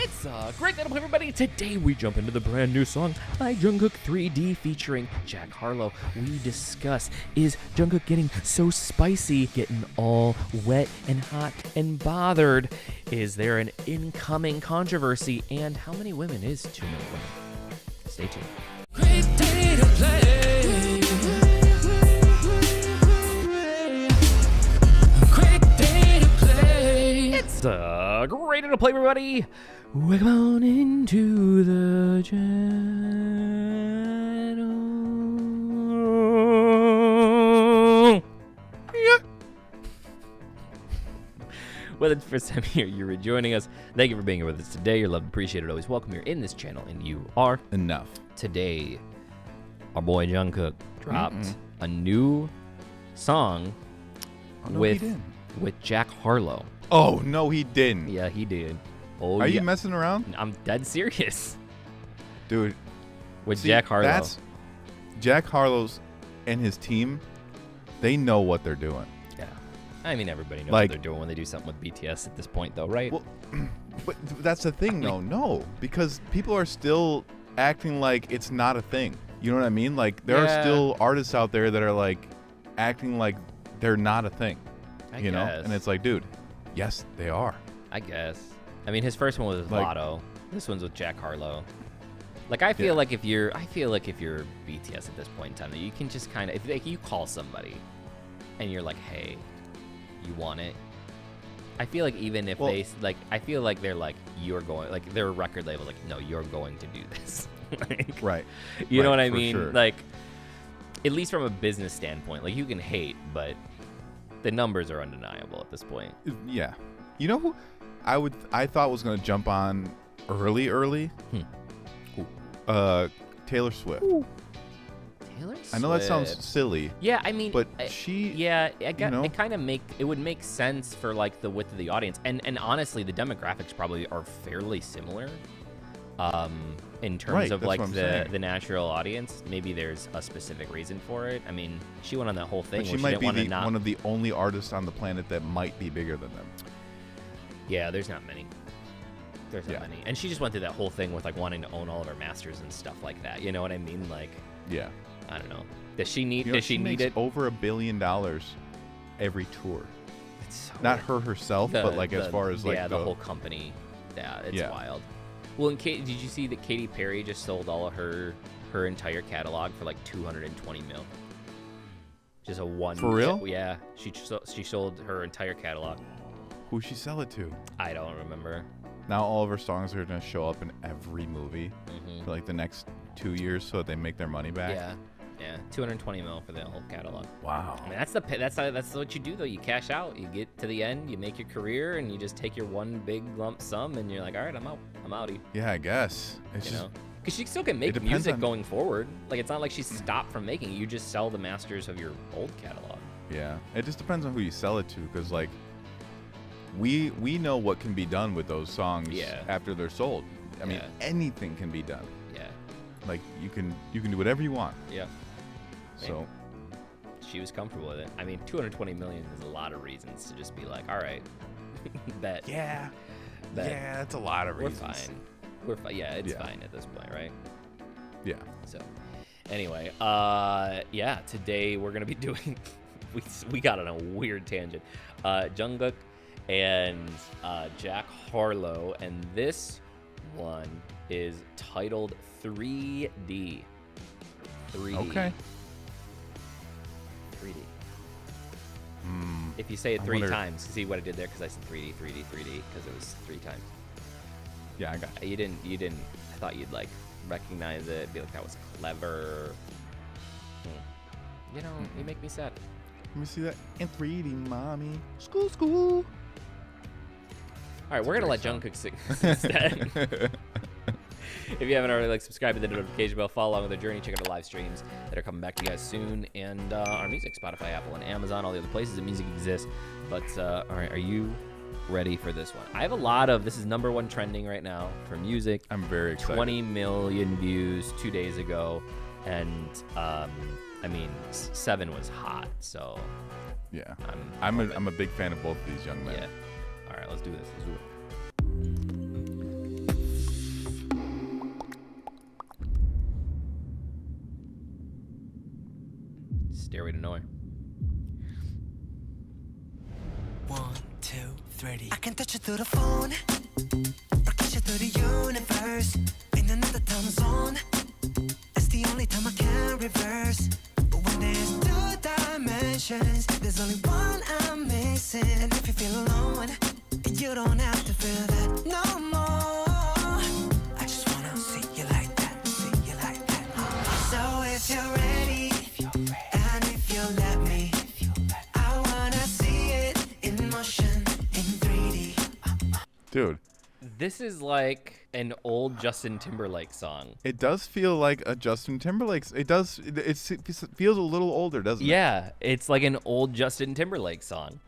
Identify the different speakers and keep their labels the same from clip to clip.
Speaker 1: It's a great day to play, everybody. Today we jump into the brand new song by Jungkook 3D featuring Jack Harlow. We discuss, is Jungkook getting so spicy, getting all wet and hot and bothered? Is there an incoming controversy? And how many women is too many women? Stay tuned. Great day to play. Great day to play. It's a great day to play, everybody. Welcome on into the channel. Yeah. Whether it's the first time here, you're rejoining us, thank you for being here with us today. You're loved, appreciated, always welcome. You're in this channel, and you are
Speaker 2: enough.
Speaker 1: Today, our boy Jungkook dropped a new song with Jack Harlow.
Speaker 2: Oh, no, he didn't.
Speaker 1: Yeah, he did. Oh,
Speaker 2: Are you messing around?
Speaker 1: I'm dead serious.
Speaker 2: Dude.
Speaker 1: With Jack Harlow.
Speaker 2: Jack Harlow's and his team, they know what they're doing.
Speaker 1: Yeah. I mean, everybody knows what they're doing when they do something with BTS at this point, though, right?
Speaker 2: Well, but that's the thing, though. No, because people are still acting like it's not a thing. You know what I mean? Like, there are still artists out there that are, like, acting like they're not a thing.
Speaker 1: I
Speaker 2: you
Speaker 1: guess.
Speaker 2: know? And it's like, dude, yes, they are.
Speaker 1: I guess. I mean, his first one was Lotto. This one's with Jack Harlow. Like, I feel like if you're BTS at this point in time, you can just kind of, if like, you call somebody and you're like, hey, you want it? I feel like even if I feel like they're like, you're going, like, their record label, like, no, you're going to do this. Like,
Speaker 2: right.
Speaker 1: You know what I mean?
Speaker 2: Sure.
Speaker 1: Like, at least from a business standpoint, like, you can hate, but the numbers are undeniable at this point.
Speaker 2: Yeah. You know who I thought was gonna jump on early? Taylor Swift.
Speaker 1: Ooh. Taylor Swift.
Speaker 2: I know that sounds silly.
Speaker 1: Yeah, I mean,
Speaker 2: but she.
Speaker 1: Yeah, it kind of would make sense for like the width of the audience, and honestly, the demographics probably are fairly similar. In terms of like the natural audience, maybe there's a specific reason for it. I mean, she went on that whole thing.
Speaker 2: But she might be one of the only artists on the planet that might be bigger than them.
Speaker 1: Yeah, there's not many. There's not many. And she just went through that whole thing with like wanting to own all of her masters and stuff like that. You know what I mean? Like,
Speaker 2: yeah.
Speaker 1: I don't know. Does she need? Does
Speaker 2: she
Speaker 1: need it?
Speaker 2: Over $1 billion every tour.
Speaker 1: It's so
Speaker 2: not her herself, but like as far as like
Speaker 1: the whole company. Yeah, it's wild. Well, did you see that Katy Perry just sold all of her entire catalog for like $220 million? Just a one.
Speaker 2: For real?
Speaker 1: Yeah, she sold her entire catalog.
Speaker 2: Who'd she sell it to?
Speaker 1: I don't remember.
Speaker 2: Now all of her songs are gonna show up in every movie for like the next 2 years, so that they make their money back.
Speaker 1: Yeah, $220 million for the whole catalog.
Speaker 2: Wow.
Speaker 1: I mean, that's what you do though. You cash out. You get to the end. You make your career, and you just take your one big lump sum, and you're like, all right, I'm out. I'm outie.
Speaker 2: Yeah, I guess. It's
Speaker 1: know, because she still can make music going forward. Like, it's not like she's stopped from making it. You just sell the masters of your old catalog.
Speaker 2: Yeah, it just depends on who you sell it to, because like. We know what can be done with those songs after they're sold. I mean, anything can be done.
Speaker 1: Yeah.
Speaker 2: Like you can do whatever you want.
Speaker 1: Yeah.
Speaker 2: So
Speaker 1: she was comfortable with it. I mean, $220 million is a lot of reasons to just be like, all right, bet.
Speaker 2: Yeah. Yeah, that's a lot of reasons.
Speaker 1: We're fine. Yeah, it's fine at this point, right?
Speaker 2: Yeah.
Speaker 1: So, anyway, today we're gonna be doing. we got on a weird tangent. Jungkook and Jack Harlow, and this one is titled 3D. 3D.
Speaker 2: Okay.
Speaker 1: 3D. If you say it three times, see what I did there? Because I said 3D, 3D, 3D, because it was 3 times.
Speaker 2: Yeah, I got it.
Speaker 1: You didn't. I thought you'd like recognize it, be like that was clever. You know, you make me sad.
Speaker 2: Let me see that in 3D, mommy. School.
Speaker 1: All right, we're gonna let Jungkook sing instead. If you haven't already, subscribe to the notification bell, follow along with the journey, check out the live streams that are coming back to you guys soon, and our music, Spotify, Apple, and Amazon, all the other places that music exists. But all right, are you ready for this one? I have a lot of, this is #1 trending right now for music.
Speaker 2: I'm very excited.
Speaker 1: 20 million views 2 days ago, and I mean, 7 was hot, so
Speaker 2: yeah, I'm a big fan of both of these young men.
Speaker 1: Yeah. All right, let's do this. Stairway to Nowhere.
Speaker 3: 1, 2, 3. I can touch you through the phone, or kiss you through the universe. In another time zone, it's the only time I can reverse. But when there's 2 dimensions, there's only one I'm missing. And if you feel alone, you don't have to feel that no more. I just wanna see you like that, see you like that. So if you're ready, and if you let me, I wanna see it in motion, in 3D.
Speaker 2: Dude,
Speaker 1: This is like an old Justin Timberlake song.
Speaker 2: it does feel like a Justin Timberlake's. It does. It feels a little older, doesn't it?
Speaker 1: Yeah, it's like an old Justin Timberlake song.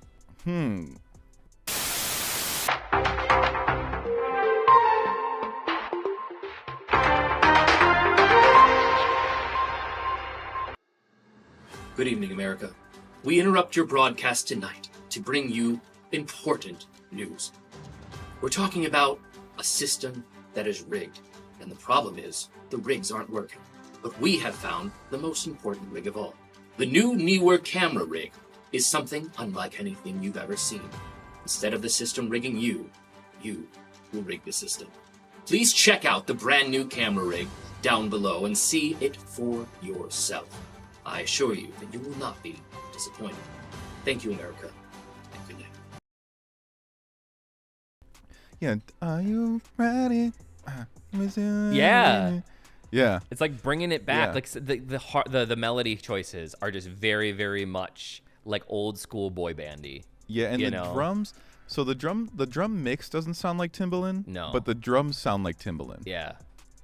Speaker 4: Good evening, America. We interrupt your broadcast tonight to bring you important news. We're talking about a system that is rigged, and the problem is the rigs aren't working. But we have found the most important rig of all. The new Neewer camera rig is something unlike anything you've ever seen. Instead of the system rigging you will rig the system. Please check out the brand new camera rig down below and see it for yourself. I assure you that you will not be disappointed. Thank you, America, and good night.
Speaker 2: Yeah. Are you ready?
Speaker 1: Yeah.
Speaker 2: Yeah.
Speaker 1: It's like bringing it back.
Speaker 2: Yeah.
Speaker 1: Like the melody choices are just very, very much like old school boy bandy.
Speaker 2: Yeah, and
Speaker 1: you
Speaker 2: the
Speaker 1: know?
Speaker 2: drums. So the drum mix doesn't sound like Timbaland.
Speaker 1: No.
Speaker 2: But the drums sound like Timbaland.
Speaker 1: Yeah.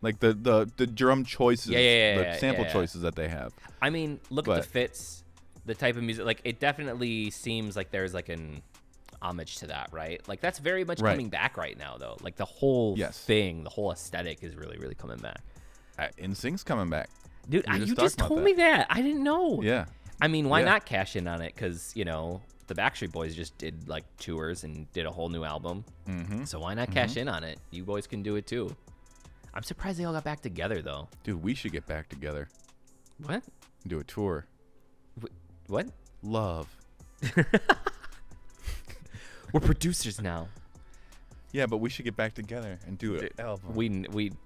Speaker 2: Like the drum choices,
Speaker 1: Yeah,
Speaker 2: the sample
Speaker 1: yeah.
Speaker 2: choices that they have.
Speaker 1: I mean, look at
Speaker 2: But-
Speaker 1: the fits, the type of music. Like, it definitely seems like there's like an homage to that, right? Like, that's very much
Speaker 2: Right.
Speaker 1: coming back right now, though. Like, the whole
Speaker 2: Yes.
Speaker 1: thing, the whole aesthetic is really, really coming back.
Speaker 2: NSYNC's coming back.
Speaker 1: Dude,
Speaker 2: We
Speaker 1: you
Speaker 2: just
Speaker 1: just
Speaker 2: talked about
Speaker 1: told me that. I didn't know.
Speaker 2: Yeah.
Speaker 1: I mean, why
Speaker 2: Yeah.
Speaker 1: not cash in on it? Because, you know, the Backstreet Boys just did like tours and did a whole new album.
Speaker 2: Mm-hmm.
Speaker 1: So why not cash in on it? You boys can do it too. I'm surprised they all got back together, though.
Speaker 2: Dude, we should get back together
Speaker 1: What?
Speaker 2: and do a tour.
Speaker 1: What?
Speaker 2: Love.
Speaker 1: We're producers now.
Speaker 2: Yeah, but we should get back together and do an album.
Speaker 1: We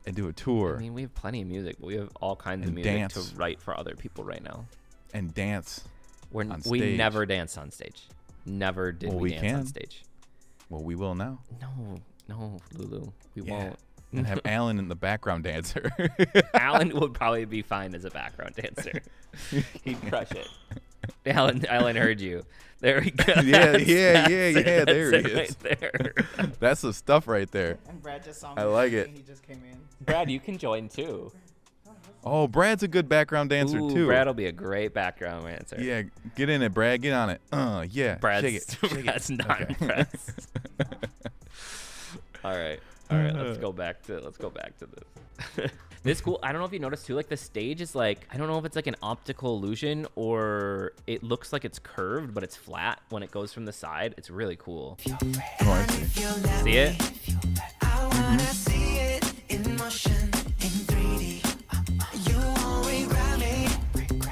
Speaker 2: and do a tour
Speaker 1: I mean, we have plenty of music, but we have all kinds of
Speaker 2: And
Speaker 1: music
Speaker 2: dance.
Speaker 1: to write for other people right now.
Speaker 2: and dance.
Speaker 1: We
Speaker 2: stage.
Speaker 1: never dance on stage. Never did
Speaker 2: Well,
Speaker 1: we
Speaker 2: we
Speaker 1: dance on
Speaker 2: can.
Speaker 1: stage.
Speaker 2: Well, we will now.
Speaker 1: No, Lulu, we
Speaker 2: Yeah.
Speaker 1: won't.
Speaker 2: And have Alan in the background dancer.
Speaker 1: Alan would probably be fine as a background dancer. He'd crush it. Alan heard you. There we go.
Speaker 2: Yeah,
Speaker 1: That's
Speaker 2: yeah,
Speaker 1: it
Speaker 2: there he is.
Speaker 1: right there.
Speaker 2: That's the stuff right there.
Speaker 5: And Brad just saw me.
Speaker 2: I like it.
Speaker 5: and He just came in.
Speaker 1: Brad, you can join too.
Speaker 2: Oh, Brad's a good background dancer
Speaker 1: Ooh,
Speaker 2: too.
Speaker 1: Brad will be a great background dancer.
Speaker 2: Yeah, get in it, Brad. Get on it. Yeah.
Speaker 1: Brad's,
Speaker 2: shake it. Shake
Speaker 1: Brad's
Speaker 2: it.
Speaker 1: not
Speaker 2: Okay.
Speaker 1: impressed. All right. Let's go back to this. This cool. I don't know if you noticed too. Like the stage is like, I don't know if it's like an optical illusion or it looks like it's curved, but it's flat when it goes from the side. It's really cool.
Speaker 2: Oh, I see.
Speaker 1: See it?
Speaker 3: I wanna see it in motion, in 3D. You always grab me,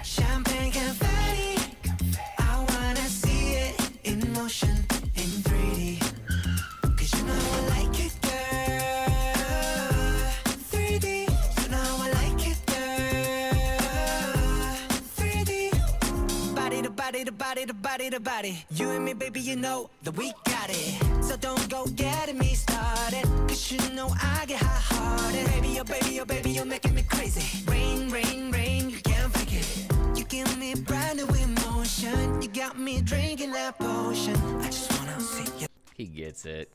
Speaker 3: champagne confetti. I wanna see it in motion, in 3D. 'Cause you know I like it, girl. 3D, you know I like it, girl. 3D, body to body to body to body to body. You and me, baby, you know that we got it. So don't go getting me started, 'cause you know I get hot-hearted. Baby, oh baby, you're making me crazy. Rain, rain, rain, you can't fake it. You give me brand new emotion. You got me drinking that potion. I just wanna see you.
Speaker 1: He gets it.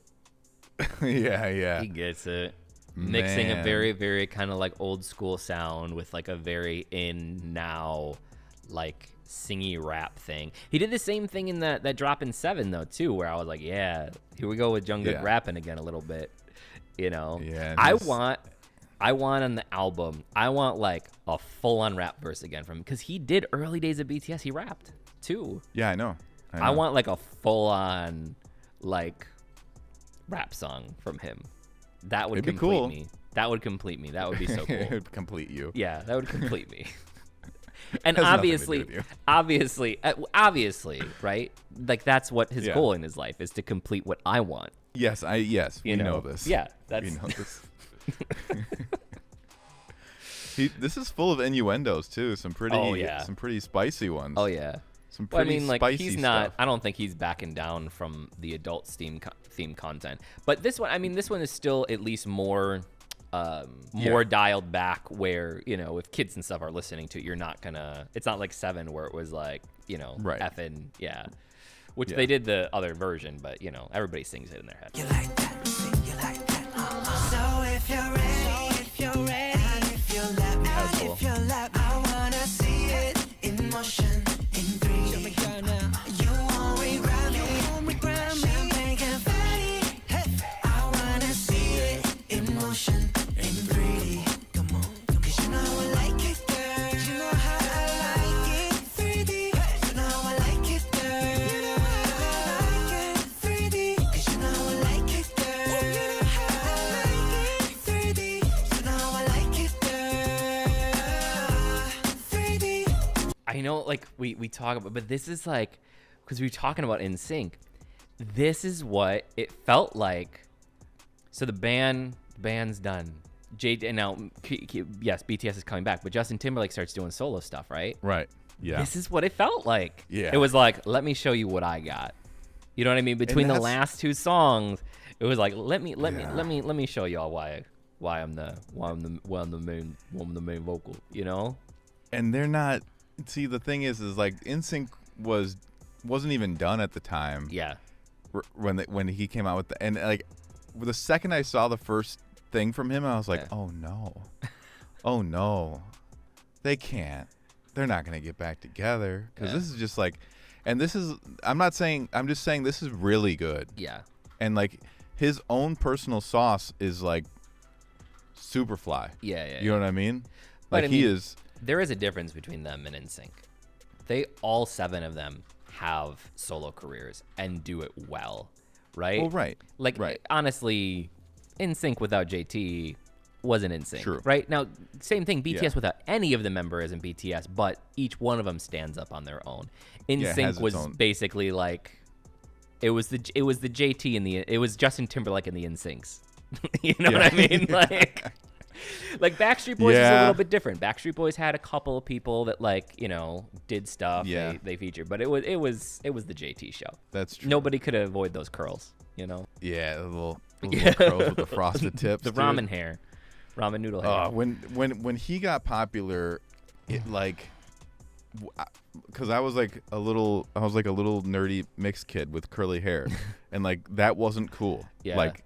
Speaker 2: yeah.
Speaker 1: He gets it. Mixing a
Speaker 2: Man.
Speaker 1: very, very kind of like old school sound with like a very in now, like singy rap thing. He did the same thing in that drop in 7 though too, where I was like, yeah, here we go with Jungkook
Speaker 2: Yeah.
Speaker 1: rapping again a little bit. You know,
Speaker 2: Yeah,
Speaker 1: I
Speaker 2: he's-
Speaker 1: want on the album, I want like a full on rap verse again from him because he did early days of BTS. He rapped too.
Speaker 2: Yeah, I know.
Speaker 1: I want like a full on like rap song from him. That would
Speaker 2: It'd be
Speaker 1: complete
Speaker 2: cool.
Speaker 1: me. That would complete me. That would be so
Speaker 2: it
Speaker 1: cool.
Speaker 2: would complete you.
Speaker 1: Yeah, that would complete me. And
Speaker 2: Has nothing to do with you.
Speaker 1: obviously, right? Like that's what his goal in his life is, to complete what I want.
Speaker 2: Yes, we know this.
Speaker 1: Yeah,
Speaker 2: We know this. This is full of innuendos too. Some pretty spicy ones.
Speaker 1: Oh yeah.
Speaker 2: Some
Speaker 1: Well, I
Speaker 2: pretty
Speaker 1: mean, like
Speaker 2: spicy
Speaker 1: he's not.
Speaker 2: stuff.
Speaker 1: I don't think he's backing down from the adult theme content. But this one, I mean, this one is still at least more dialed back. Where if kids and stuff are listening to it, you're not gonna. It's not like Seven where it was like
Speaker 2: Right.
Speaker 1: effing which they did the other version, but everybody sings it in their head.
Speaker 3: You like that? You like that? So if you're ready, and if you let me,
Speaker 1: That's cool.
Speaker 3: if you let me, I wanna see it in motion, in 3D. You won't regret me, champagne confetti. Hey, I wanna see it in motion, in 3D. Come on, 'cause you know I like it, girl. You know how I like it, 3D. You know I like it, girl. You know how I like it, 3D. 'Cause you know I like it, girl. You know how I like it, 3D. You know I like it, girl. 3D.
Speaker 1: I know, like we talk about, but this is like, because we were talking about NSYNC. This is what it felt like. So the band's done. And now, yes, BTS is coming back, but Justin Timberlake starts doing solo stuff, right?
Speaker 2: Right. Yeah.
Speaker 1: This is what it felt like.
Speaker 2: Yeah.
Speaker 1: It was like, let me show you what I got. You know what I mean? Between the
Speaker 2: that's-
Speaker 1: last two songs, it was like, let me show y'all why I'm the main vocal.
Speaker 2: And they're not. See, the thing is like NSYNC wasn't even done at the time.
Speaker 1: Yeah.
Speaker 2: When he came out with and like the second I saw the first thing from him, I was like,
Speaker 1: Yeah.
Speaker 2: oh no, they can't. They're not gonna get back together because this is just like, and this is. I'm just saying this is really good.
Speaker 1: Yeah.
Speaker 2: And like his own personal sauce is like Superfly.
Speaker 1: Yeah.
Speaker 2: You know what I mean?
Speaker 1: But
Speaker 2: Like
Speaker 1: I
Speaker 2: he
Speaker 1: mean,
Speaker 2: is.
Speaker 1: There is a difference between them and NSYNC. They all 7 of them have solo careers and do it well, right?
Speaker 2: Well, right.
Speaker 1: Like
Speaker 2: Right.
Speaker 1: honestly, NSYNC without JT wasn't NSYNC,
Speaker 2: True.
Speaker 1: right? Now, same thing. BTS
Speaker 2: Yeah.
Speaker 1: without any of the members in BTS, but each one of them stands up on their own.
Speaker 2: it
Speaker 1: NSYNC
Speaker 2: has its
Speaker 1: was
Speaker 2: own-
Speaker 1: basically like it was the JT and it was Justin Timberlake and the NSYNCs. You know what I mean? Like Backstreet Boys is a
Speaker 2: Yeah.
Speaker 1: little bit different. Backstreet Boys had a couple of people that did stuff.
Speaker 2: Yeah.
Speaker 1: They featured, but it was the JT show.
Speaker 2: That's true.
Speaker 1: Nobody could avoid those curls.
Speaker 2: Yeah, the little curls with the frosted tips.
Speaker 1: The
Speaker 2: dude.
Speaker 1: ramen hair, ramen noodle hair.
Speaker 2: When he got popular, it like, because I was like a little nerdy mixed kid with curly hair, and like that wasn't cool.
Speaker 1: Yeah.
Speaker 2: Like,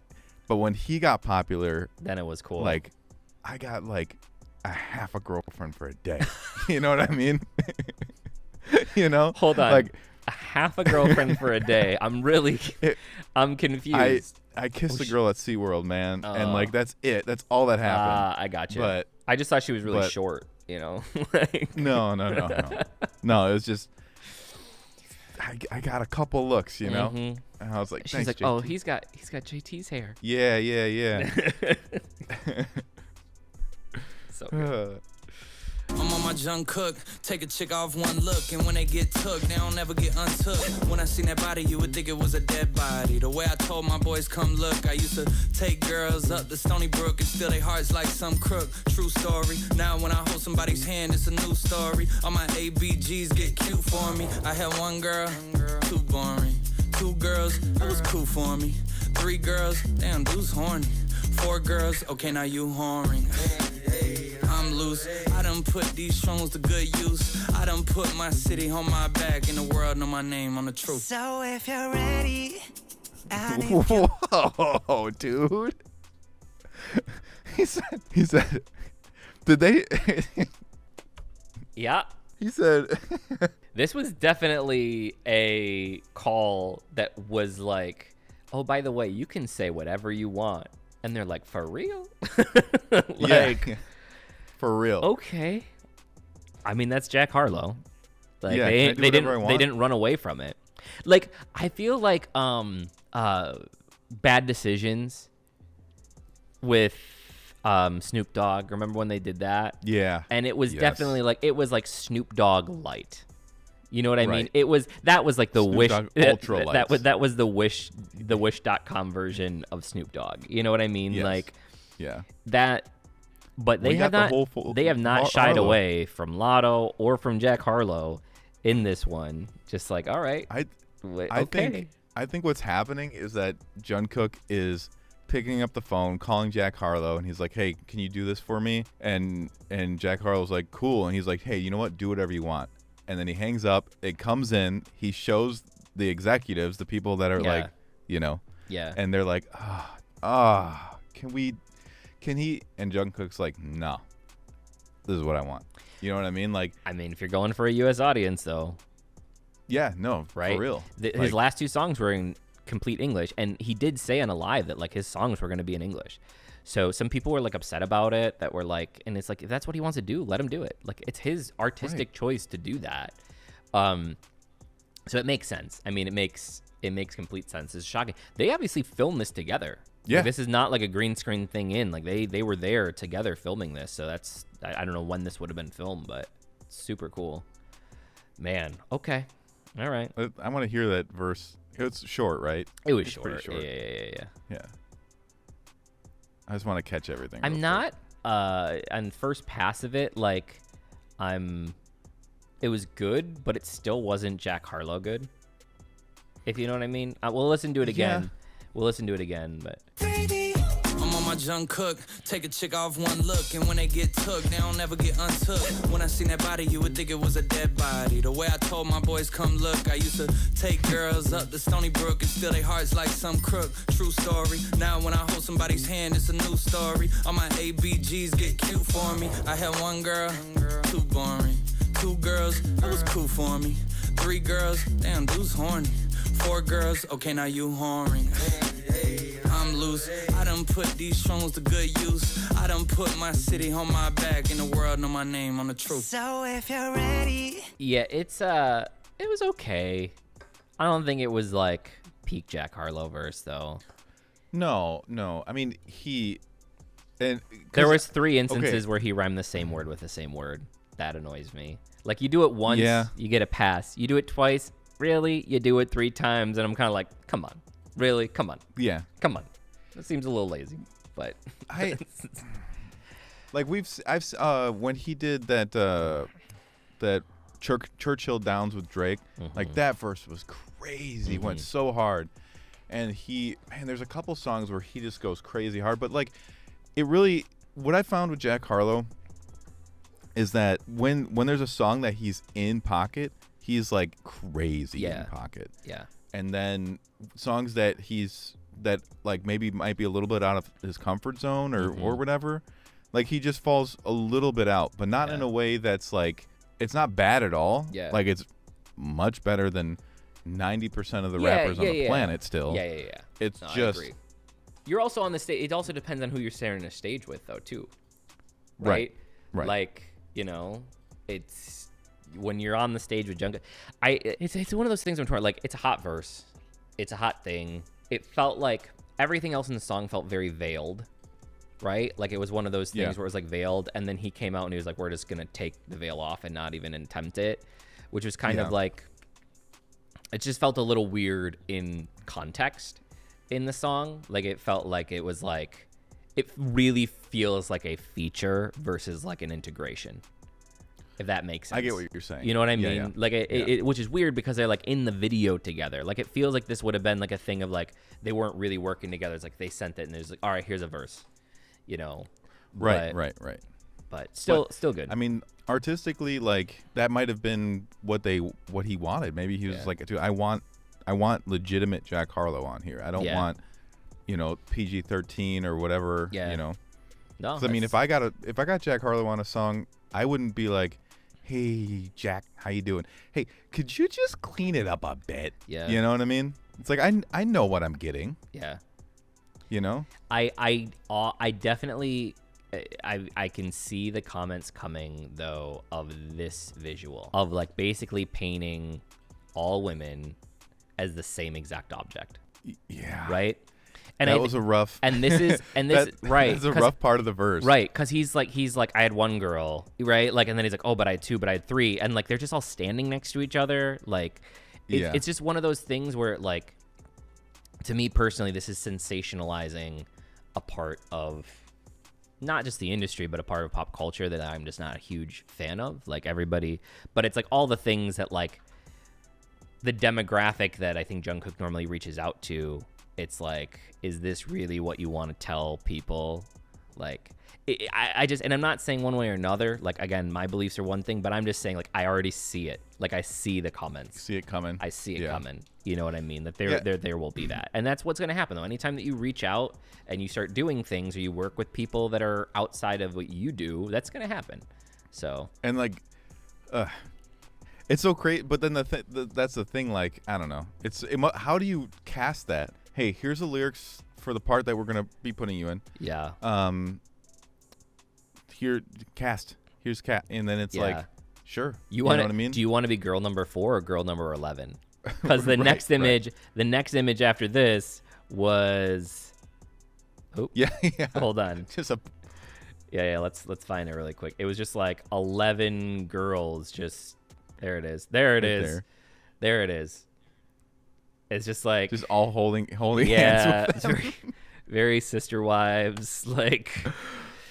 Speaker 2: but when he got popular,
Speaker 1: Then it was cool.
Speaker 2: like, I got like a half a girlfriend for a day. You know what I mean?
Speaker 1: Hold on.
Speaker 2: Like,
Speaker 1: a half a girlfriend for a day. I'm confused.
Speaker 2: I kissed a girl at SeaWorld, man, and like that's it. That's all that happened.
Speaker 1: I got you.
Speaker 2: But
Speaker 1: I just thought she was really
Speaker 2: but-
Speaker 1: short. Like,
Speaker 2: no. No, it was just I got a couple looks, and I was like,
Speaker 1: she's
Speaker 2: thanks,
Speaker 1: like, oh,
Speaker 2: JT."
Speaker 1: he's got JT's hair.
Speaker 2: Yeah.
Speaker 1: So good.
Speaker 5: I'm on my Jung Kook, take a chick off one look, and when they get took, they don't ever get untook. When I seen that body, you would think it was a dead body. The way I told my boys, come look, I used to take girls up the Stony Brook and steal their hearts like some crook. True story. Now when I hold somebody's hand, it's a new story. All my ABGs get cute for me. I had one girl, too boring. 2 girls, it was cool for me. 3 girls, damn, dude's horny. 4 girls, okay, now you whoring. I'm loose. I done put these songs to good use. I done put my city on my back, and the world know my name on the truth.
Speaker 3: So if you're ready, and if you
Speaker 2: Whoa, dude. He said, did they?
Speaker 1: Yeah.
Speaker 2: He said,
Speaker 1: This was definitely a call that was like, oh, by the way, you can say whatever you want. And they're like, for real? Like,
Speaker 2: yeah, for real.
Speaker 1: okay. I mean, that's Jack Harlow. Like,
Speaker 2: Yeah,
Speaker 1: they
Speaker 2: can I do whatever I
Speaker 1: they
Speaker 2: want?
Speaker 1: didn't run away from it. Like, I feel like bad decisions with Snoop Dogg. Remember when they did that?
Speaker 2: Yeah.
Speaker 1: And it was
Speaker 2: Yes.
Speaker 1: definitely like Snoop Dogg light. You know what I mean?
Speaker 2: Right.
Speaker 1: That was like the
Speaker 2: Snoop
Speaker 1: Wish
Speaker 2: Dogg Ultra
Speaker 1: that was the Wish.com version of Snoop Dogg. You know what I mean?
Speaker 2: Yes.
Speaker 1: Like
Speaker 2: Yeah.
Speaker 1: that. But they
Speaker 2: We
Speaker 1: have
Speaker 2: got the
Speaker 1: not.
Speaker 2: whole
Speaker 1: They have not shied
Speaker 2: Harlow.
Speaker 1: away from Lotto or from Jack Harlow in this one. Just like, all right,
Speaker 2: I
Speaker 1: okay.
Speaker 2: think what's happening is that Jungkook is picking up the phone, calling Jack Harlow, and he's like, "Hey, can you do this for me?" And Jack Harlow's like, "Cool." And he's like, "Hey, you know what? Do whatever you want." And then he hangs up. It comes in. He shows the executives, the people that are like, you know,
Speaker 1: Yeah.
Speaker 2: and they're like, can he? And Jungkook's like, "No, this is what I want." You know what I mean? Like,
Speaker 1: I mean, if you're going for a U.S. audience, though,
Speaker 2: yeah, no,
Speaker 1: right?
Speaker 2: for real.
Speaker 1: His last 2 songs were in complete English, and he did say on a live that like his songs were going to be in English. So some people were like upset about it, that were like, and it's like, if that's what he wants to do, let him do it. Like, it's his artistic choice to do that. So it makes sense. I mean, it makes complete sense. It's shocking. They obviously filmed this together.
Speaker 2: Yeah.
Speaker 1: Like, this is not like a green screen thing in. Like they were there together filming this. So that's, I don't know when this would have been filmed, but it's super cool. Man. Okay. All right.
Speaker 2: I want to hear that verse. It's short, right?
Speaker 1: It was
Speaker 2: It's
Speaker 1: short.
Speaker 2: pretty short.
Speaker 1: Yeah.
Speaker 2: Yeah. I just want to catch everything.
Speaker 1: I'm
Speaker 2: real
Speaker 1: not on first pass of it, like it was good, but it still wasn't Jack Harlow good. If you know what I mean. We'll listen to it again.
Speaker 2: Yeah.
Speaker 1: We'll listen to it again, but
Speaker 5: I'm on my Jungkook, take a chick off one look, and when they get took, they don't ever get untook. When I seen that body, you would think it was a dead body. The way I told my boys, come look, I used to take girls up the Stony Brook and steal their hearts like some crook. True story. Now when I hold somebody's hand, it's a new story. All my ABGs get cute for me. I had one girl, too boring. 2 girls, that was cool for me. 3 girls, damn, dude's horny. 4 girls, okay, now you whoring. I'm loose. I done put these songs to good use. I done put my city on my back, and the world know my name on the truth.
Speaker 3: So if you're ready,
Speaker 1: yeah, it was okay. I don't think it was like peak Jack Harlow verse though.
Speaker 2: No. I mean,
Speaker 1: There was 3 instances where he rhymed the same word with the same word. That annoys me. Like, you do it once, you get a pass. You do it twice, really? You do it 3 times, and I'm kind of like, come on. Really? Come on.
Speaker 2: Yeah.
Speaker 1: Come on. It seems a little lazy, but
Speaker 2: Like when he did that Churchill Downs with Drake, like that verse was crazy. Went so hard. And there's a couple songs where he just goes crazy hard, but like what I found with Jack Harlow is that when there's a song that he's in pocket, he's like crazy in pocket.
Speaker 1: Yeah.
Speaker 2: And then songs that like maybe might be a little bit out of his comfort zone or whatever, like he just falls a little bit out, but not in a way that's like, it's not bad at all.
Speaker 1: Yeah.
Speaker 2: Like it's much better than 90% of the rappers on the planet still.
Speaker 1: Yeah.
Speaker 2: It's
Speaker 1: No,
Speaker 2: just,
Speaker 1: I agree. You're also on the stage. It also depends on who you're sharing a stage with, though, too. Right. Like, you know, it's when you're on the stage with Jungkook. It's one of those things I'm torn. Like, it's a hot verse. It's a hot thing. It felt like everything else in the song felt very veiled, right? Like, it was one of those things where it was like veiled, and then he came out and he was like, "We're just gonna take the veil off and not even attempt it," which was kind of like, it just felt a little weird in context in the song. Like, it felt like it was like, it really feels like a feature versus like an integration, if that makes sense.
Speaker 2: I get what you're saying.
Speaker 1: You know what I mean?
Speaker 2: Yeah.
Speaker 1: Like, it which is weird because they're like in the video together. Like, it feels like this would have been like a thing of like, they weren't really working together. It's like they sent it and there's like, all right, here's a verse, you know?
Speaker 2: Right.
Speaker 1: But still good.
Speaker 2: I mean, artistically, like that might have been what he wanted. Maybe he was like, dude, I want legitimate Jack Harlow on here. I don't want, PG-13 or whatever.
Speaker 1: Yeah.
Speaker 2: No.
Speaker 1: No.
Speaker 2: I mean, if I got Jack Harlow on a song, I wouldn't be like, "Hey, Jack, how you doing? Hey, could you just clean it up a bit?"
Speaker 1: Yeah.
Speaker 2: You know what I mean? It's like I know what I'm getting.
Speaker 1: Yeah.
Speaker 2: You know?
Speaker 1: I definitely, I can see the comments coming though of this visual of like basically painting all women as the same exact object.
Speaker 2: Yeah.
Speaker 1: Right. And
Speaker 2: that was a rough.
Speaker 1: And this is right.
Speaker 2: That's a rough part of the verse.
Speaker 1: Right, because he's like I had one girl, right? Like, and then he's like, oh, but I had two, but I had three, and like they're just all standing next to each other. Like, it's just one of those things where, like, to me personally, this is sensationalizing a part of not just the industry, but a part of pop culture that I'm just not a huge fan of. Like everybody, but it's like all the things that like the demographic that I think Jungkook normally reaches out to. It's like, is this really what you want to tell people? Like, I just, and I'm not saying one way or another. Like, again, my beliefs are one thing, but I'm just saying, like, I already see it. Like, I see the comments.
Speaker 2: See it coming.
Speaker 1: I see it coming. You know what I mean? That there will be that. And that's what's going to happen, though. Anytime that you reach out and you start doing things or you work with people that are outside of what you do, that's going to happen. So.
Speaker 2: And, like, it's so crazy. But then that's the thing, like, I don't know. How do you cast that? Hey, here's the lyrics for the part that we're going to be putting you in.
Speaker 1: Yeah.
Speaker 2: Here's cast. And then it's like, sure.
Speaker 1: You know
Speaker 2: what I mean?
Speaker 1: Do you want to be girl number 4 or girl number 11? Because the next image after this was. Oh,
Speaker 2: yeah.
Speaker 1: Hold on.
Speaker 2: Just a.
Speaker 1: Yeah. Let's find it really quick. It was just like 11 girls. Just there it is. There it is. It's just like
Speaker 2: just all holding
Speaker 1: yeah,
Speaker 2: hands.
Speaker 1: It's very, very sister wives. Like,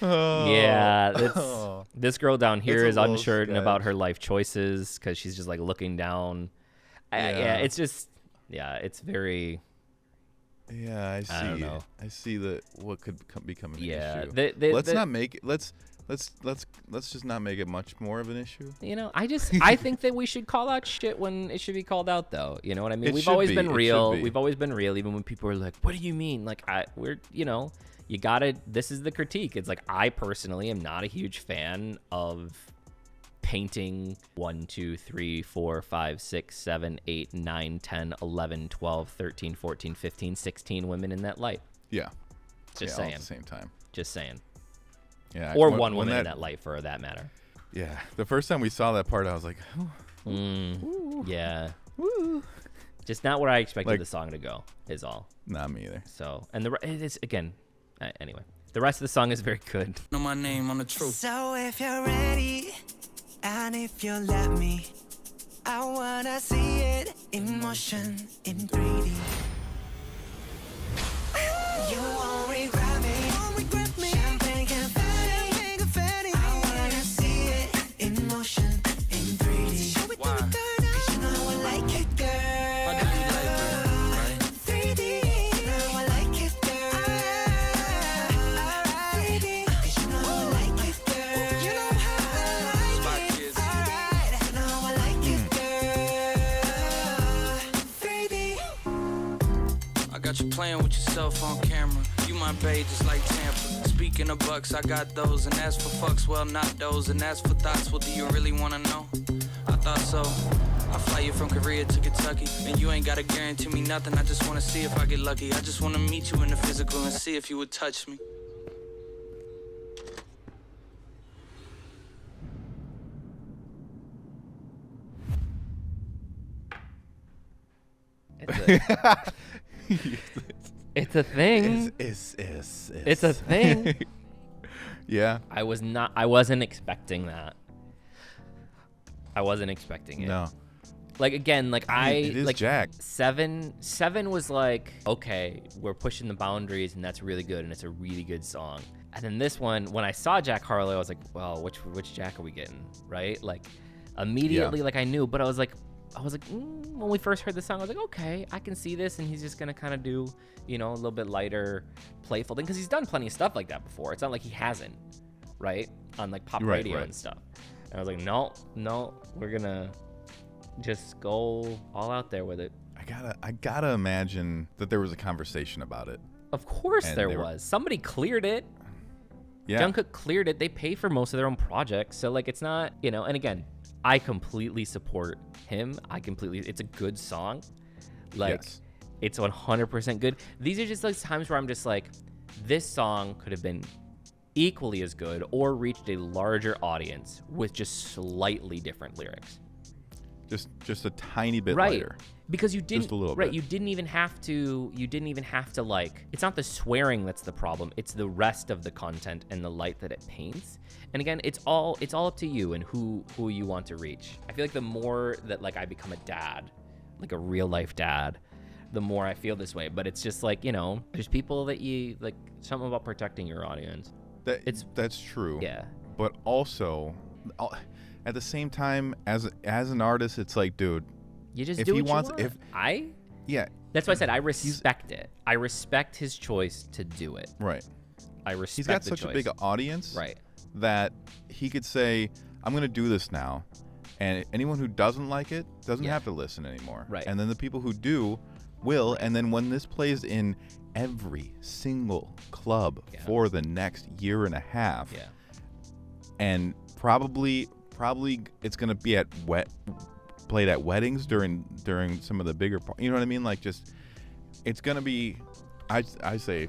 Speaker 2: Oh.
Speaker 1: yeah, this girl down here is uncertain
Speaker 2: sketch.
Speaker 1: about her life choices because she's just like looking down. Yeah, it's just, it's very.
Speaker 2: Yeah, I see.
Speaker 1: I don't know.
Speaker 2: I see what could become an issue.
Speaker 1: Let's
Speaker 2: not make it. Let's just not make it much more of an issue.
Speaker 1: You know, I think that we should call out shit when it should be called out, though. You know what I mean?
Speaker 2: It
Speaker 1: We've
Speaker 2: should
Speaker 1: always
Speaker 2: be.
Speaker 1: been
Speaker 2: It
Speaker 1: real.
Speaker 2: should be.
Speaker 1: We've always been real, even when people are like, "What do you mean?" Like, you gotta. This is the critique. It's like, I personally am not a huge fan of painting 1, 2, 3, 4, 5, 6, 7, 8, 9, 10, 11, 12, 13, 14, 15, 16 women in that light.
Speaker 2: Yeah.
Speaker 1: Just
Speaker 2: all
Speaker 1: saying.
Speaker 2: at the same time.
Speaker 1: Just saying.
Speaker 2: Yeah.
Speaker 1: Or one woman in that light, for that matter.
Speaker 2: Yeah. The first time we saw that part, I was like,
Speaker 1: yeah. Woo. Just not where I expected
Speaker 2: Like,
Speaker 1: the song to go, is all.
Speaker 2: not me either.
Speaker 1: So, and it is, again, anyway. The rest of the song is very good.
Speaker 5: Know my name on the truth.
Speaker 3: So if you're ready, and if you let me, I wanna see it in motion, in 3D. You won't regret me. Champagne confetti. I wanna see it in motion, in 3D.
Speaker 5: Why?
Speaker 3: 'Cause you know I like it, girl.
Speaker 5: Why do you like it, right?
Speaker 3: 3D. You know I like it, girl. 3D. 'Cause you know I like it, girl. You know how I
Speaker 5: Spy
Speaker 3: like it.
Speaker 5: Kids.
Speaker 3: Alright. You know I like it, girl. 3D.
Speaker 5: I got you playing with yourself on camera. You my babe just like Tampa. Speaking of bucks, I got those. And as for fucks, well, not those. And as for thoughts, well, do you really want to know? I thought so. I fly you from Korea to Kentucky. And you ain't got to guarantee me nothing. I just want to see if I get lucky. I just want to meet you in the physical and see if you would touch me.
Speaker 1: It's a thing. It's a thing.
Speaker 2: Yeah.
Speaker 1: I wasn't expecting that. I wasn't expecting it.
Speaker 2: No.
Speaker 1: Like, again, like
Speaker 2: It is
Speaker 1: like
Speaker 2: Jack.
Speaker 1: Seven was like, okay, we're pushing the boundaries and that's really good and it's a really good song. And then this one, when I saw Jack Harlow, I was like, well, which Jack are we getting? Right? Like, immediately, like, I knew, but I was like, when we first heard the song, I was like, okay, I can see this, and he's just gonna kind of do, a little bit lighter, playful thing, because he's done plenty of stuff like that before. It's not like he hasn't, right? On like pop radio and stuff. And I was like, no, we're gonna just go all out there with it.
Speaker 2: I gotta imagine that there was a conversation about it.
Speaker 1: Of course
Speaker 2: And
Speaker 1: there was. Somebody cleared it.
Speaker 2: Yeah.
Speaker 1: Jungkook cleared it. They pay for most of their own projects, so like it's not, and again, I completely support him. It's a good song. Like,
Speaker 2: Yes.
Speaker 1: it's 100% good. These are just those times where I'm just like, this song could have been equally as good or reached a larger audience with just slightly different lyrics.
Speaker 2: Just a tiny bit
Speaker 1: right.
Speaker 2: lighter.
Speaker 1: Because you didn't,
Speaker 2: Just a little
Speaker 1: right?
Speaker 2: bit.
Speaker 1: You didn't even have to like. It's not the swearing that's the problem. It's the rest of the content and the light that it paints. And again, it's all up to you and who you want to reach. I feel like the more that like I become a dad, like a real life dad, the more I feel this way. But it's just like, you know, there's people that you like. Something about protecting your audience.
Speaker 2: That's true.
Speaker 1: Yeah.
Speaker 2: But also, at the same time, as an artist, it's like, dude.
Speaker 1: You just
Speaker 2: If
Speaker 1: do
Speaker 2: he
Speaker 1: what
Speaker 2: wants,
Speaker 1: you want.
Speaker 2: yeah,
Speaker 1: That's why I said I respect it. I respect his choice to do it.
Speaker 2: right.
Speaker 1: I respect.
Speaker 2: He's got
Speaker 1: the
Speaker 2: such
Speaker 1: choice.
Speaker 2: a big audience,
Speaker 1: Right.
Speaker 2: that he could say, "I'm going to do this now," and anyone who doesn't like it doesn't
Speaker 1: Yeah.
Speaker 2: have to listen anymore.
Speaker 1: Right.
Speaker 2: And then the people who do will. And then when this plays in every single club
Speaker 1: Yeah.
Speaker 2: for the next year and a half,
Speaker 1: Yeah.
Speaker 2: and probably it's going to be played at weddings during some of the bigger you know what I mean, like, just it's gonna be I say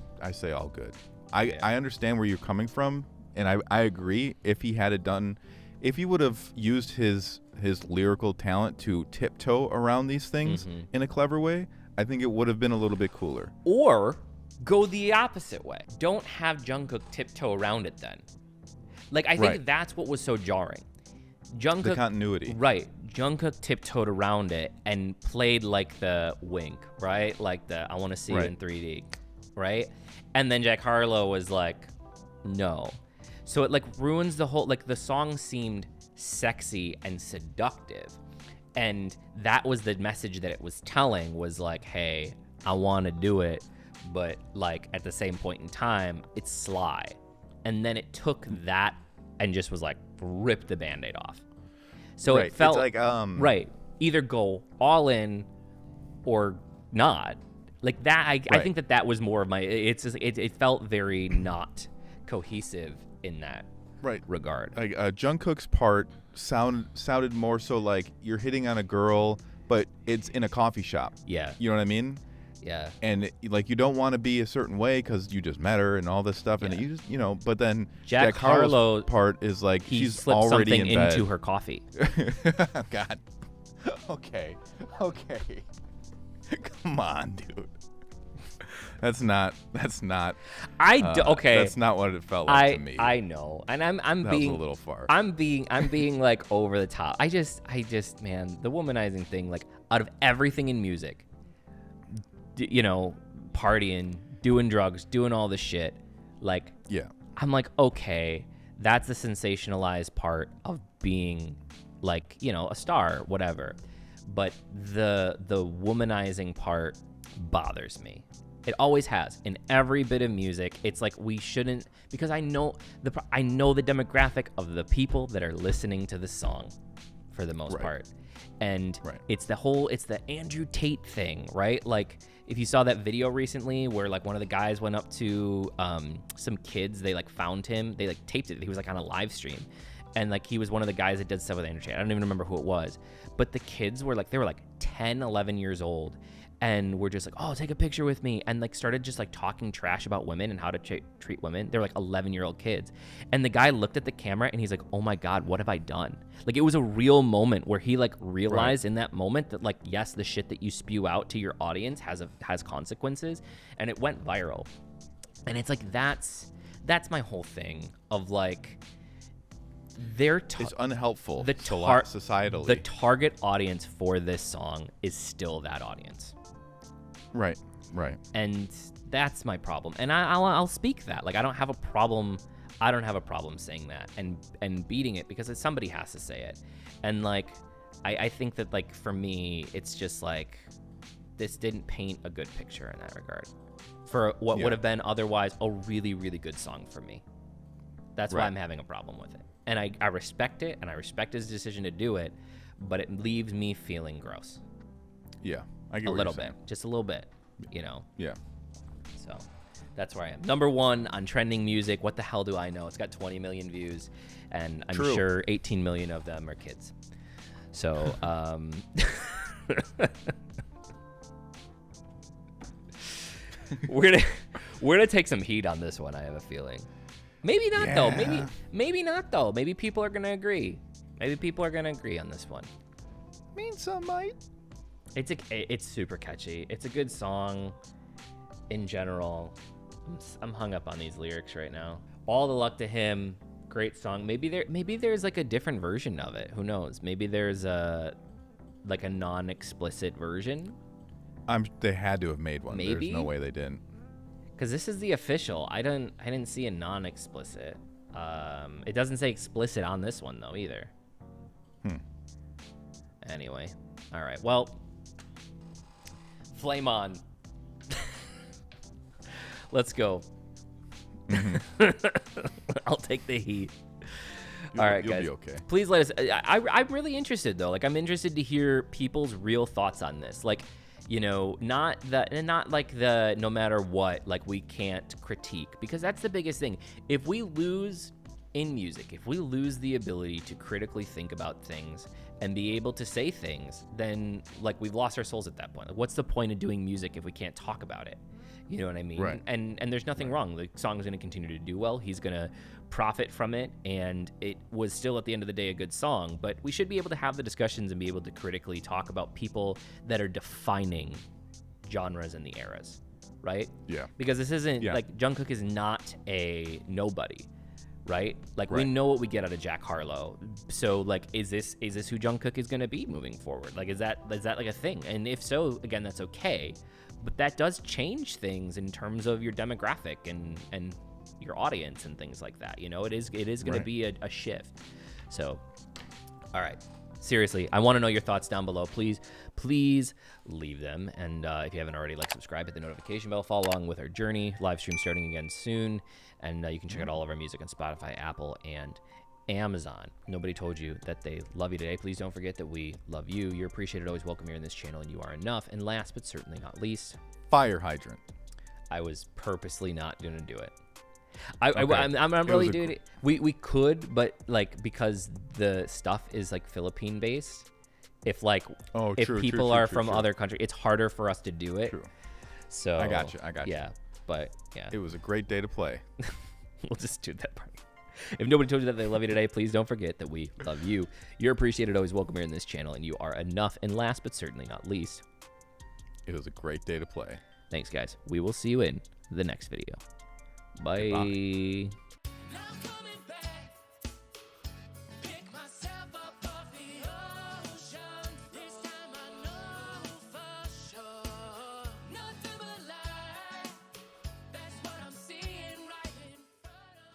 Speaker 2: all good. I understand where you're coming from, and I agree. If he would have used his lyrical talent to tiptoe around these things in a clever way, I think it would have been a little bit cooler.
Speaker 1: Or go the opposite way. Don't have Jungkook tiptoe around it then. Like, I think
Speaker 2: Right.
Speaker 1: that's what was so jarring.
Speaker 2: The
Speaker 1: Jungkook,
Speaker 2: continuity.
Speaker 1: right? Jungkook tiptoed around it and played like the wink, right? Like the I want to see you
Speaker 2: Right.
Speaker 1: in 3D, right? And then Jack Harlow was like, no. So it like ruins the whole, like the song seemed sexy and seductive. And that was the message that it was telling, was like, hey, I want to do it, but like at the same point in time, it's sly. And then it took that and just was like, ripped the Band-Aid off. So
Speaker 2: Right.
Speaker 1: it felt
Speaker 2: It's like
Speaker 1: right. Either go all in or not. Like that, I
Speaker 2: Right.
Speaker 1: think that was more of my. It felt very not cohesive in that
Speaker 2: right
Speaker 1: regard.
Speaker 2: Like Jungkook's part sounded more so like you're hitting on a girl, but it's in a coffee shop.
Speaker 1: Yeah.
Speaker 2: You know what I mean?
Speaker 1: Yeah.
Speaker 2: And like you don't want to be a certain way because you just met her and all this stuff, and
Speaker 1: Yeah.
Speaker 2: you just but then
Speaker 1: Jack
Speaker 2: Harlow's
Speaker 1: Harlow,
Speaker 2: part is like
Speaker 1: He
Speaker 2: she's
Speaker 1: slipped
Speaker 2: already
Speaker 1: something
Speaker 2: in bed.
Speaker 1: into her coffee.
Speaker 2: God. Okay. Come on, dude. That's not.
Speaker 1: Okay.
Speaker 2: That's not what it felt like to me.
Speaker 1: I know, and I'm
Speaker 2: that
Speaker 1: being
Speaker 2: was a little far.
Speaker 1: I'm being like over the top. I just man, the womanizing thing, like out of everything in music, partying, doing drugs, doing all this shit, like
Speaker 2: Yeah.
Speaker 1: I'm like, okay, that's the sensationalized part of being like, a star, whatever. But the womanizing part bothers me. It always has. In every bit of music, it's like we shouldn't, because I know the demographic of the people that are listening to the song for the most
Speaker 2: Right.
Speaker 1: part. And
Speaker 2: Right.
Speaker 1: it's the Andrew Tate thing, right? Like if you saw that video recently where like one of the guys went up to some kids, they like found him, they like taped it. He was like on a live stream. And like he was one of the guys that did stuff with Andrew Tate. I don't even remember who it was. But the kids were like, they were like 10, 11 years old. And were just like, oh, take a picture with me. And like started just like talking trash about women and how to treat women. They're like 11-year-old kids. And the guy looked at the camera and he's like, oh my God, what have I done? Like it was a real moment where he like realized in that moment that like, yes, the shit that you spew out to your audience has consequences. And it went viral. And it's like, that's my whole thing of like,
Speaker 2: It's unhelpful societally.
Speaker 1: The target audience for this song is still that audience.
Speaker 2: Right.
Speaker 1: And that's my problem. And I'll speak that. Like I don't have a problem saying that and beating it because somebody has to say it. And like I think that like for me it's just like this didn't paint a good picture in that regard for what would have been otherwise a really, really good song for me. That's why I'm having a problem with it. And I respect it, and I respect his decision to do it, but it leaves me feeling gross.
Speaker 2: Yeah, I get
Speaker 1: a
Speaker 2: what
Speaker 1: little
Speaker 2: you're saying.
Speaker 1: bit, just a little bit,
Speaker 2: Yeah.
Speaker 1: So that's where I am. Number 1 on trending music. What the hell do I know? It's got 20 million views, and I'm
Speaker 2: True.
Speaker 1: sure 18 million of them are kids. So, we're gonna take some heat on this one. I have a feeling. Maybe not though. Maybe not though. Maybe people are gonna agree. Maybe people are gonna agree on this one.
Speaker 2: Means some might.
Speaker 1: It's super catchy. It's a good song in general. I'm hung up on these lyrics right now. All the luck to him. Great song. Maybe there's like a different version of it. Who knows? Maybe there's a non-explicit version.
Speaker 2: They had to have made one.
Speaker 1: Maybe?
Speaker 2: There's no way they didn't.
Speaker 1: Because this is the official. I didn't see a non-explicit. It doesn't say explicit on this one though either. Anyway, all right. Well, flame on. Let's go. I'll take the heat. All right, guys.
Speaker 2: You'll be okay.
Speaker 1: Please let us. I'm really interested though. Like, I'm interested to hear people's real thoughts on this. Like, you know, not like the no matter what, like we can't critique, because that's the biggest thing. If we lose in music, if we lose the ability to critically think about things and be able to say things, then like we've lost our souls at that point. Like, what's the point of doing music if we can't talk about it? You know what I mean?
Speaker 2: Right.
Speaker 1: And there's nothing wrong. The song is going to continue to do well. He's going to profit from it. And it was still, at the end of the day, a good song. But we should be able to have the discussions and be able to critically talk about people that are defining genres and the eras, right?
Speaker 2: Yeah.
Speaker 1: Because this isn't, like, Jungkook is not a nobody, right? Like, we
Speaker 2: Right.
Speaker 1: know what we get out of Jack Harlow. So, like, is this who Jungkook is going to be moving forward? Like, is that like a thing? And if so, again, that's okay. But that does change things in terms of your demographic and your audience and things like that. You know, it is going to be a shift. So, all right. Seriously, I want to know your thoughts down below. Please leave them. And if you haven't already, like, subscribe, hit the notification bell, follow along with our journey. Live stream starting again soon. And you can check out all of our music on Spotify, Apple, and Amazon. Nobody told you that they love you today. Please don't forget that we love you. You're appreciated, always welcome here in this channel, and you are enough. And last but certainly not least,
Speaker 2: Fire hydrant.
Speaker 1: I was purposely not going to do it. I'm really doing it. We could, but like, because the stuff is like Philippine based, if like people are from other countries, it's harder for us to do it.
Speaker 2: True.
Speaker 1: So
Speaker 2: I got you.
Speaker 1: Yeah, but yeah,
Speaker 2: It was a great day to play.
Speaker 1: we'll just do that part. If nobody told you that they love you today, please don't forget that we love you. You're appreciated, always welcome here in this channel, and you are enough. And last but certainly not least,
Speaker 2: It was a great day to play.
Speaker 1: thanks, guys. We will see you in the next video. Bye.
Speaker 2: Goodbye.